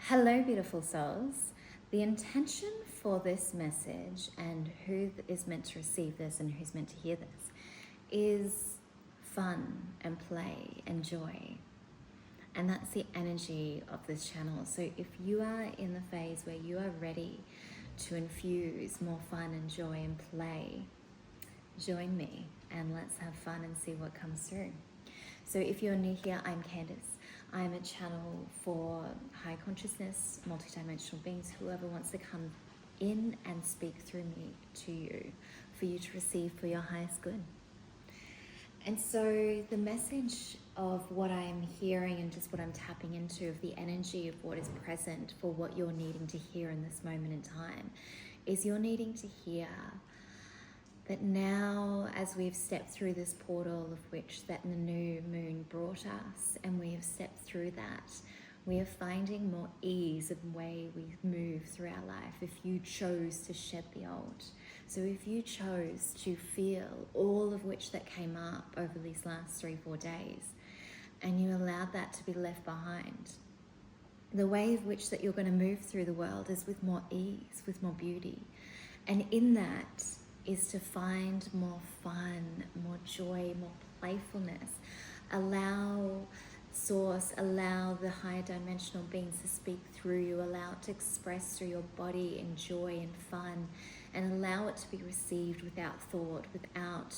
Hello, beautiful souls. The intention for this message and who is meant to receive this and who's meant to hear this is fun and play and joy. And that's the energy of this channel. So if you are in the phase where you are ready to infuse more fun and joy and play, join me and let's have fun and see what comes through. So if you're new here, I'm Candace. I'm a channel for high consciousness, multidimensional beings, whoever wants to come in and speak through me to you, for you to receive for your highest good. And so the message of what I am hearing and just what I'm tapping into, of the energy of what is present for what you're needing to hear in this moment in time, is you're needing to hear that now, as we've stepped through this portal of which that the new moon brought us, and we have stepped through that, we are finding more ease in the way we move through our life if you chose to shed the old. So if you chose to feel all of which that came up over these last 3-4 days, and you allowed that to be left behind, the way of which that you're going to move through the world is with more ease, with more beauty. And in that is to find more fun, more joy, more playfulness. Allow source, allow the higher dimensional beings to speak through you, allow it to express through your body in joy and fun, and allow it to be received without thought, without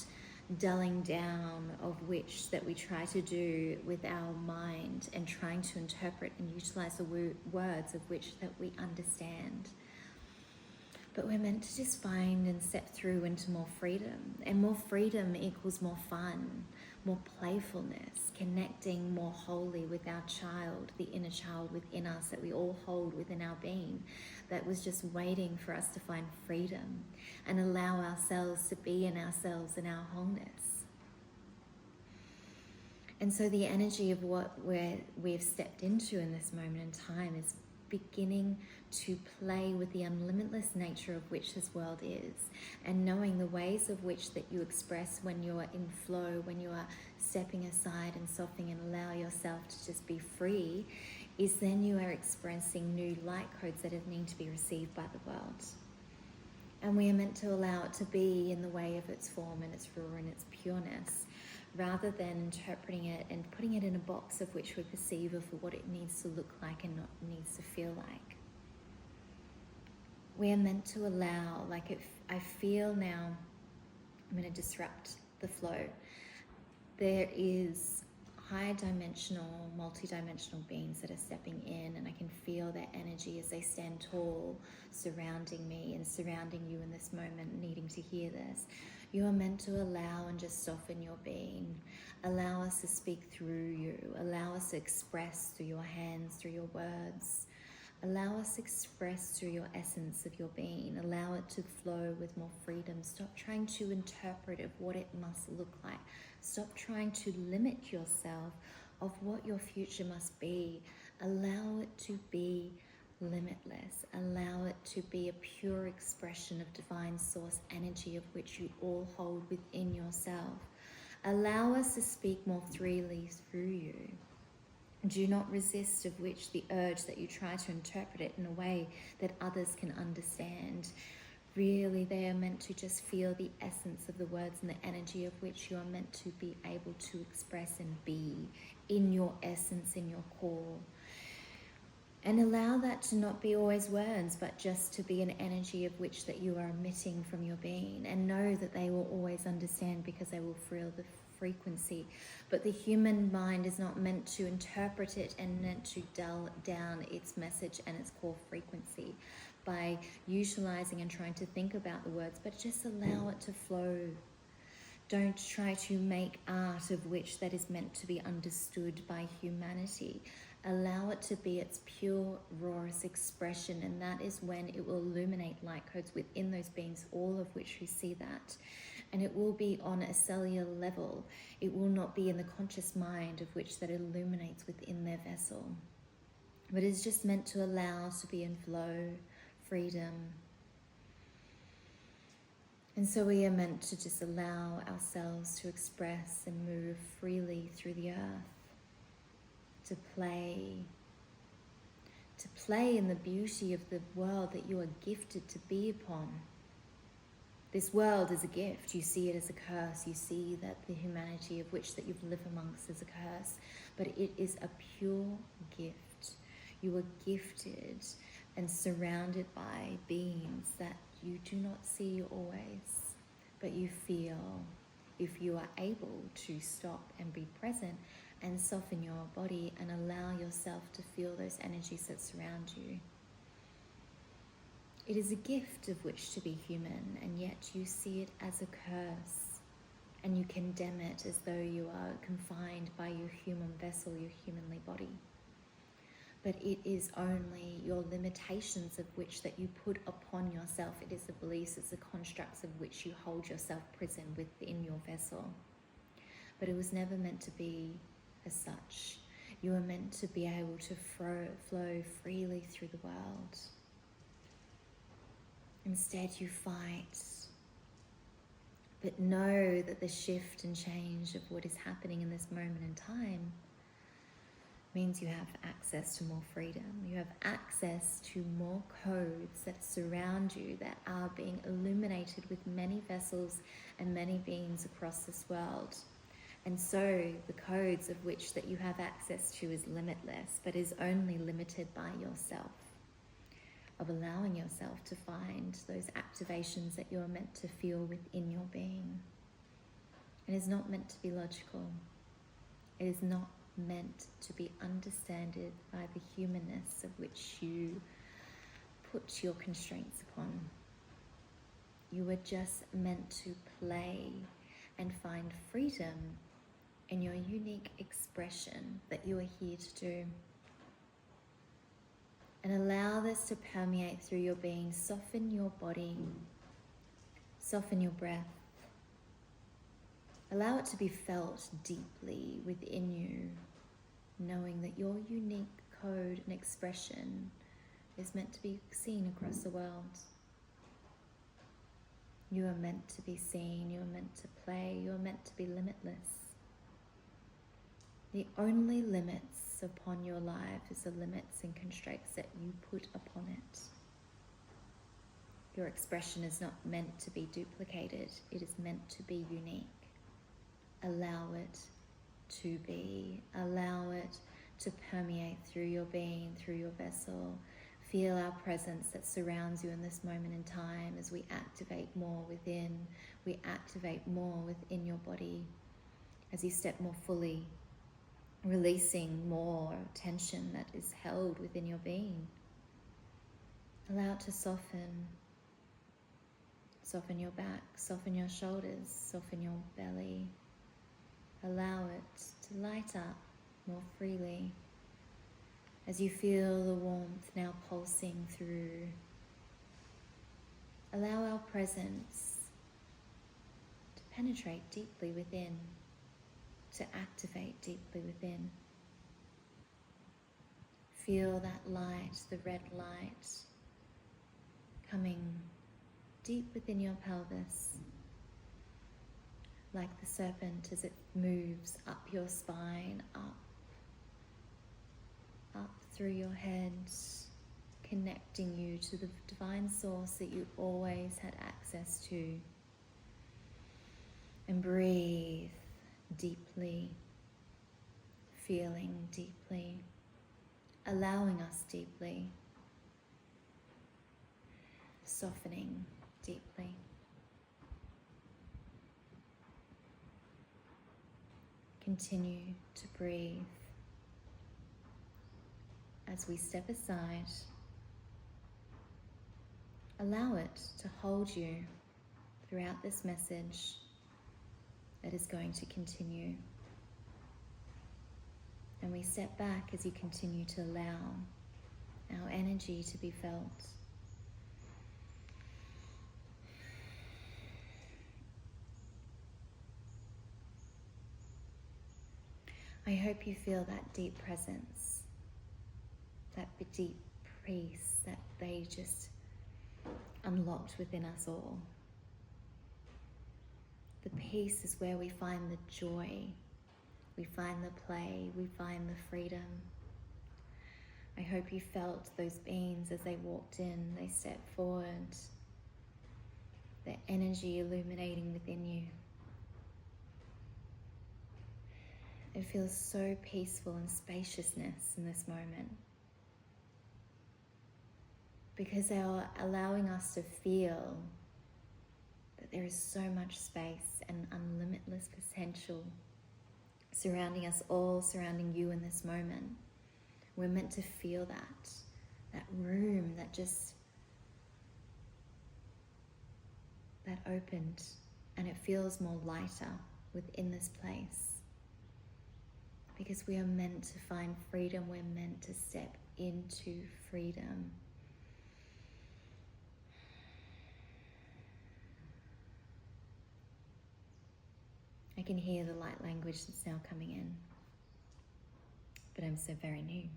dulling down of which that we try to do with our mind and trying to interpret and utilize the words of which that we understand. But we're meant to just find and step through into more freedom. And more freedom equals more fun, more playfulness, connecting more wholly with our child, the inner child within us that we all hold within our being, that was just waiting for us to find freedom and allow ourselves to be in ourselves and our wholeness. And so the energy of what we've stepped into in this moment in time is beginning to play with the unlimitless nature of which this world is, and knowing the ways of which that you express when you are in flow, when you are stepping aside and softening and allow yourself to just be free, is then you are expressing new light codes that need to be received by the world. And we are meant to allow it to be in the way of its form and its raw and its pureness, rather than interpreting it and putting it in a box of which we perceive of what it needs to look like and not needs to feel like. We are meant to allow, like if I feel now, I'm going to disrupt the flow. There is higher dimensional, multi-dimensional beings that are stepping in, and I can feel their energy as they stand tall, surrounding me and surrounding you in this moment, needing to hear this. You are meant to allow and just soften your being. Allow us to speak through you. Allow us to express through your hands, through your words. Allow us to express through your essence of your being. Allow it to flow with more freedom. Stop trying to interpret of what it must look like. Stop trying to limit yourself of what your future must be. Allow it to be limitless. Allow it to be a pure expression of divine source energy of which you all hold within yourself. Allow us to speak more freely through you. Do not resist of which the urge that you try to interpret it in a way that others can understand. Really, they are meant to just feel the essence of the words and the energy of which you are meant to be able to express and be in your essence, in your core. And allow that to not be always words, but just to be an energy of which that you are emitting from your being. And know that they will always understand because they will feel the frequency. But the human mind is not meant to interpret it and meant to dull down its message and its core frequency by utilizing and trying to think about the words, but just allow it to flow. Don't try to make art of which that is meant to be understood by humanity. Allow it to be its pure, rawest expression, and that is when it will illuminate light codes within those beings, all of which who see that. And it will be on a cellular level. It will not be in the conscious mind of which that illuminates within their vessel. But it's just meant to allow us to be in flow, freedom. And so we are meant to just allow ourselves to express and move freely through the earth, to play play in the beauty of the world that you are gifted to be upon. This world is a gift. You see it as a curse. You see that the humanity of which that you live amongst is a curse, but it is a pure gift. You are gifted and surrounded by beings that you do not see always, but you feel. If you are able to stop and be present and soften your body and allow yourself to feel those energies that surround you. It is a gift of which to be human, and yet you see it as a curse, and you condemn it as though you are confined by your human vessel, your humanly body. But it is only your limitations of which that you put upon yourself. It is the beliefs, it's the constructs of which you hold yourself prisoned within your vessel. But it was never meant to be as such. You are meant to be able to flow freely through the world. Instead, you fight. But know that the shift and change of what is happening in this moment in time means you have access to more freedom. You have access to more codes that surround you, that are being illuminated with many vessels and many beings across this world. And so the codes of which that you have access to is limitless, but is only limited by yourself, of allowing yourself to find those activations that you're meant to feel within your being. It is not meant to be logical. It is not meant to be understood by the humanness of which you put your constraints upon. You are just meant to play and find freedom in your unique expression that you are here to do. And allow this to permeate through your being. Soften your body, soften your breath. Allow it to be felt deeply within you, knowing that your unique code and expression is meant to be seen across the world. You are meant to be seen, you are meant to play, you are meant to be limitless. The only limits upon your life is the limits and constraints that you put upon it. Your expression is not meant to be duplicated, it is meant to be unique. Allow it to be. Allow it to permeate through your being, through your vessel. Feel our presence that surrounds you in this moment in time as we activate more within. We activate more within your body as you step more fully, releasing more tension that is held within your being. Allow it to soften. Soften your back, soften your shoulders, soften your belly. Allow it to light up more freely as you feel the warmth now pulsing through. Allow our presence to penetrate deeply within, to activate deeply within. Feel that light, the red light, coming deep within your pelvis, like the serpent as it moves up your spine, up through your head, connecting you to the divine source that you always had access to. And breathe deeply, feeling deeply, allowing us deeply, softening deeply. Continue to breathe as we step aside. Allow it to hold you throughout this message that is going to continue. And we step back as you continue to allow our energy to be felt. I hope you feel that deep presence, that deep peace that they just unlocked within us all. The peace is where we find the joy, we find the play, we find the freedom. I hope you felt those beings as they walked in, they stepped forward, the energy illuminating within you. It feels so peaceful and spaciousness in this moment, because they are allowing us to feel that there is so much space and unlimitless potential surrounding us all, surrounding you in this moment. We're meant to feel that room that opened, and it feels more lighter within this place. Because we are meant to find freedom, we're meant to step into freedom. I can hear the light language that's now coming in, but I'm so very new.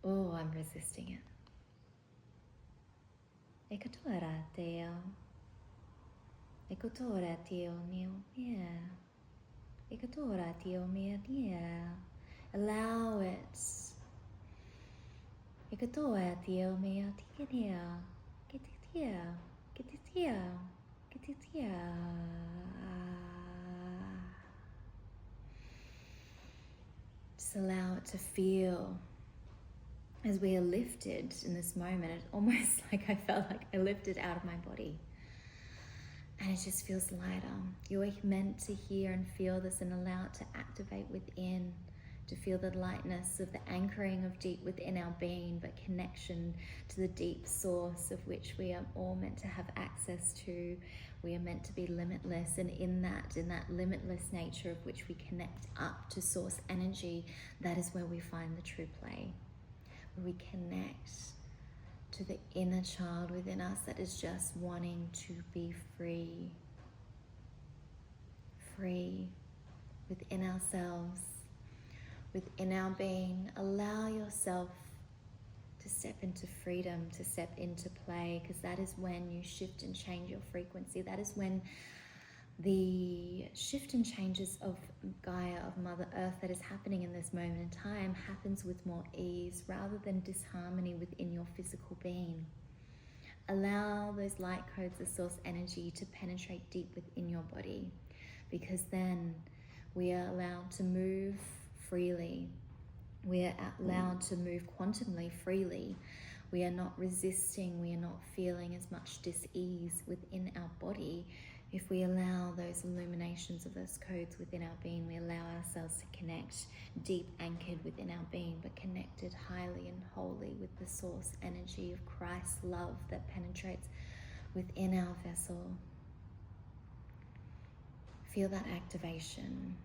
Oh, I'm resisting it. Ekotora teo. Ekotora teo neo, yeah. Ekotora teo mea, yeah. Allow it. Ekotora teo mea, tia. Ketitia. Ketitia. Ketitia. Just allow it to feel as we are lifted in this moment. It's almost like I felt like I lifted out of my body. And it just feels lighter. You're meant to hear and feel this and allow it to activate within, to feel the lightness of the anchoring of deep within our being, but connection to the deep source of which we are all meant to have access to. We are meant to be limitless, and in that limitless nature of which we connect up to source energy, that is where we find the true play. Where we connect to the inner child within us that is just wanting to be free. Free within ourselves, within our being. Allow yourself to step into freedom, to step into play, because that is when you shift and change your frequency. That is when the shift and changes of Gaia, of Mother Earth, that is happening in this moment in time happens with more ease rather than disharmony within your physical being. Allow those light codes, the source energy, to penetrate deep within your body, because then we are allowed to move freely. We are allowed to move quantumly freely. We are not resisting, we are not feeling as much dis-ease within our body. If we allow those illuminations of those codes within our being, we allow ourselves to connect deep, anchored within our being, but connected highly and wholly with the source energy of Christ's love that penetrates within our vessel. Feel that activation.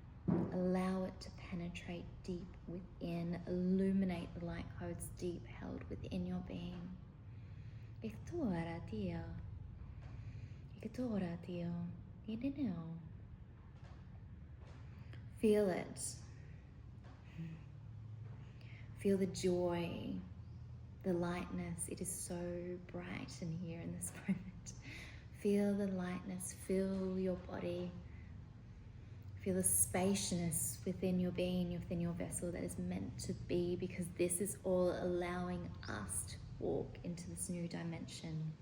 Allow it to penetrate deep within. Illuminate the light codes deep held within your being. Feel it. Feel the joy, the lightness. It is so bright in here in this moment. Feel the lightness, fill your body. Feel the spaciousness within your being, within your vessel that is meant to be, because this is all allowing us to walk into this new dimension.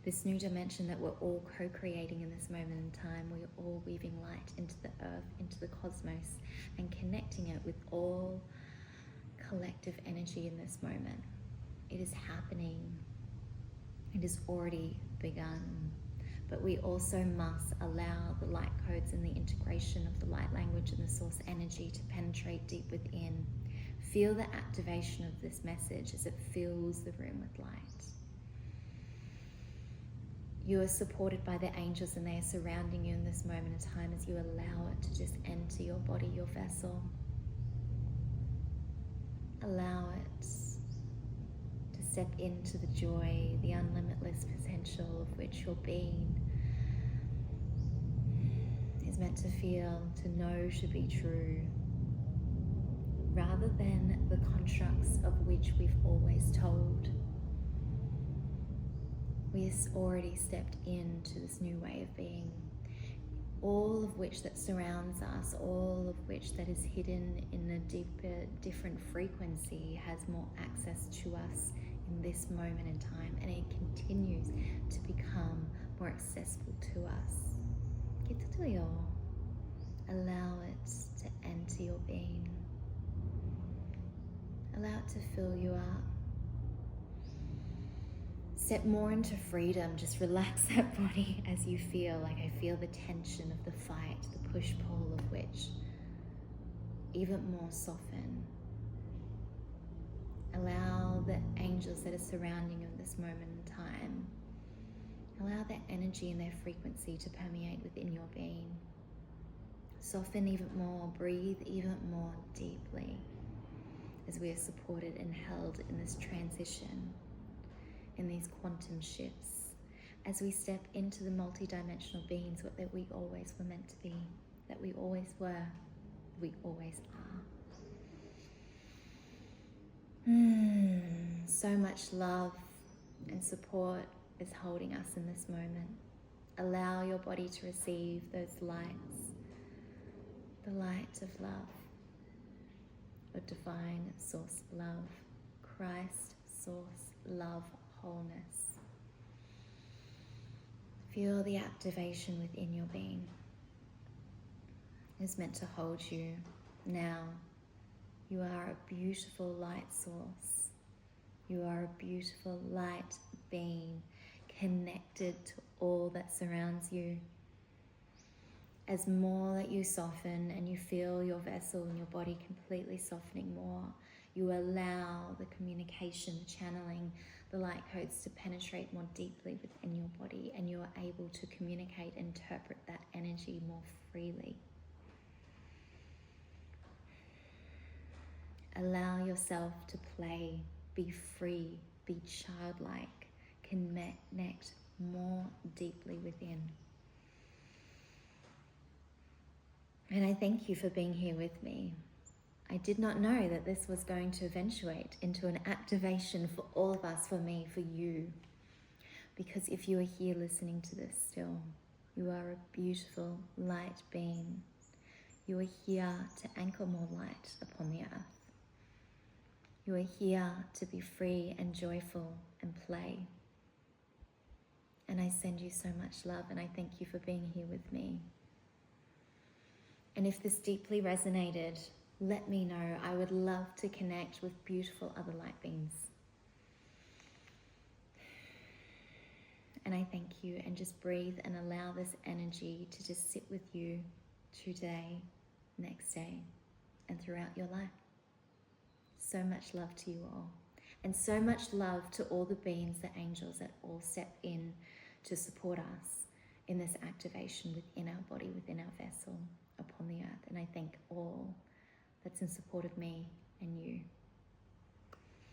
This new dimension that we're all co-creating in this moment in time. We're all weaving light into the earth, into the cosmos, and connecting it with all collective energy in this moment. It is happening. It has already begun. But we also must allow the light codes and the integration of the light language and the source energy to penetrate deep within. Feel the activation of this message as it fills the room with light. You are supported by the angels, and they are surrounding you in this moment in time as you allow it to just enter your body, your vessel. Allow it to step into the joy, the unlimitless potential of which your being is meant to feel, to know should be true, rather than the constructs of which we've always told. We have already stepped into this new way of being. all of which that surrounds us, all of which that is hidden in a deeper, different frequency, has more access to us in this moment in time, and it continues to become more accessible to us. Kitutuyo. Allow it to enter your being. Allow it to fill you up. Step more into freedom. Just relax that body as you feel. Like I feel the tension of the fight, the push-pull of which even more soften. Allow the angels that are surrounding you in this moment in time. Allow their energy and their frequency to permeate within your being. Soften even more, breathe even more deeply as we are supported and held in this transition, in these quantum shifts, as we step into the multidimensional beings that we always were meant to be, that we always were, we always are. So much love and support is holding us in this moment. Allow your body to receive those lights, the light of love, of divine source love, Christ source love, wholeness. Feel the activation within your being. It's meant to hold you now. You are a beautiful light source. You are a beautiful light being connected to all that surrounds you. As more that you soften and you feel your vessel and your body completely softening more, you allow the communication, the channeling, the light codes to penetrate more deeply within your body, and you are able to communicate, interpret that energy more freely. Allow yourself to play, be free, be childlike, connect more deeply within. And I thank you for being here with me. I did not know that this was going to eventuate into an activation for all of us, for me, for you. Because if you are here listening to this still, you are a beautiful light being. You are here to anchor more light upon the earth. You are here to be free and joyful and play. And I send you so much love, and I thank you for being here with me. And if this deeply resonated, let me know. I would love to connect with beautiful other light beings. And I thank you, and just breathe and allow this energy to just sit with you today, next day, and throughout your life. So much love to you all. And so much love to all the beings, the angels that all step in to support us in this activation within our body, within our vessel, upon the earth. And I thank all that's in support of me and you.